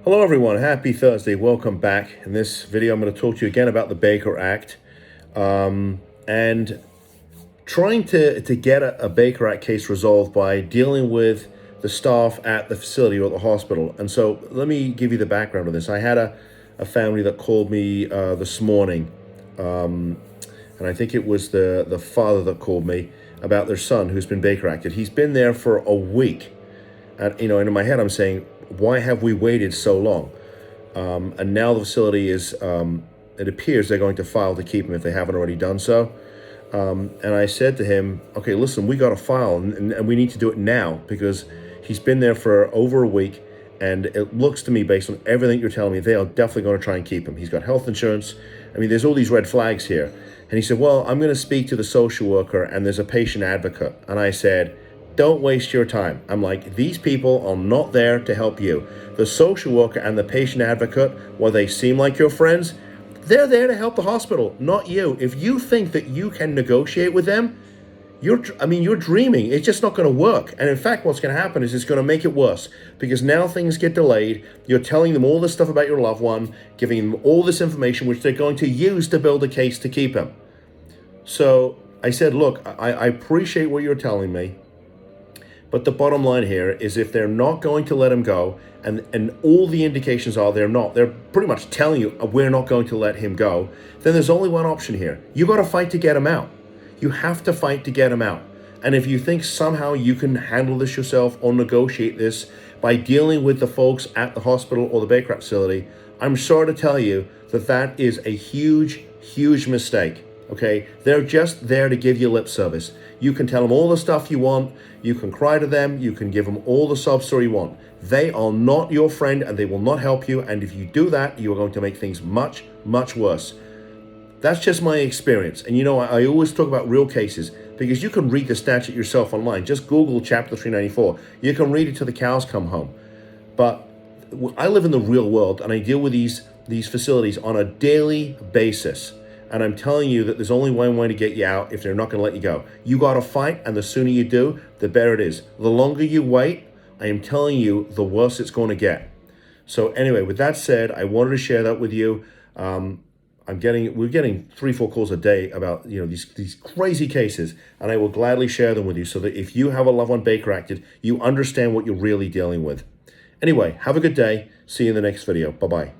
Hello everyone, happy Thursday, welcome back. In this video I'm going to talk to you again about the Baker Act and trying to get a Baker Act case resolved by dealing with the staff at the facility or at the hospital. And so let me give you the background of this. I had a family that called me this morning, and I think it was the father that called me about their son who's been Baker Acted. He's been there for a week, and and in my head I'm saying, why have we waited so long? And now the facility is, it appears they're going to file to keep him if they haven't already done so. And I said to him, okay, listen, we got to file and we need to do it now because he's been there for over a week. And it looks to me, based on everything you're telling me, they are definitely going to try and keep him. He's got health insurance. I mean, there's all these red flags here. And he said, well, I'm going to speak to the social worker and there's a patient advocate. And I said, don't waste your time. I'm like, these people are not there to help you. The social worker and the patient advocate, while they seem like your friends, they're there to help the hospital, not you. If you think that you can negotiate with them, you're dreaming. It's just not going to work. And in fact, what's going to happen is it's going to make it worse because now things get delayed. You're telling them all this stuff about your loved one, giving them all this information, which they're going to use to build a case to keep him. So I said, look, I appreciate what you're telling me. But the bottom line here is if they're not going to let him go, and all the indications are they're pretty much telling you we're not going to let him go, then there's only one option here. You got to fight to get him out. You have to fight to get him out. And if you think somehow you can handle this yourself or negotiate this by dealing with the folks at the hospital or the Baker Act facility, I'm sorry to tell you that that is a huge, huge mistake. Okay, they're just there to give you lip service. You can tell them all the stuff you want. You can cry to them. You can give them all the sob story you want. They are not your friend and they will not help you. And if you do that, you are going to make things much, much worse. That's just my experience. And I always talk about real cases because you can read the statute yourself online. Just Google Chapter 394. You can read it till the cows come home. But I live in the real world and I deal with these facilities on a daily basis. And I'm telling you that there's only one way to get you out if they're not going to let you go. You got to fight, and the sooner you do, the better it is. The longer you wait, I am telling you, the worse it's going to get. So anyway, with that said, I wanted to share that with you. We're getting 3-4 calls a day about these crazy cases, and I will gladly share them with you so that if you have a loved one Baker Acted, you understand what you're really dealing with. Anyway, have a good day. See you in the next video. Bye-bye.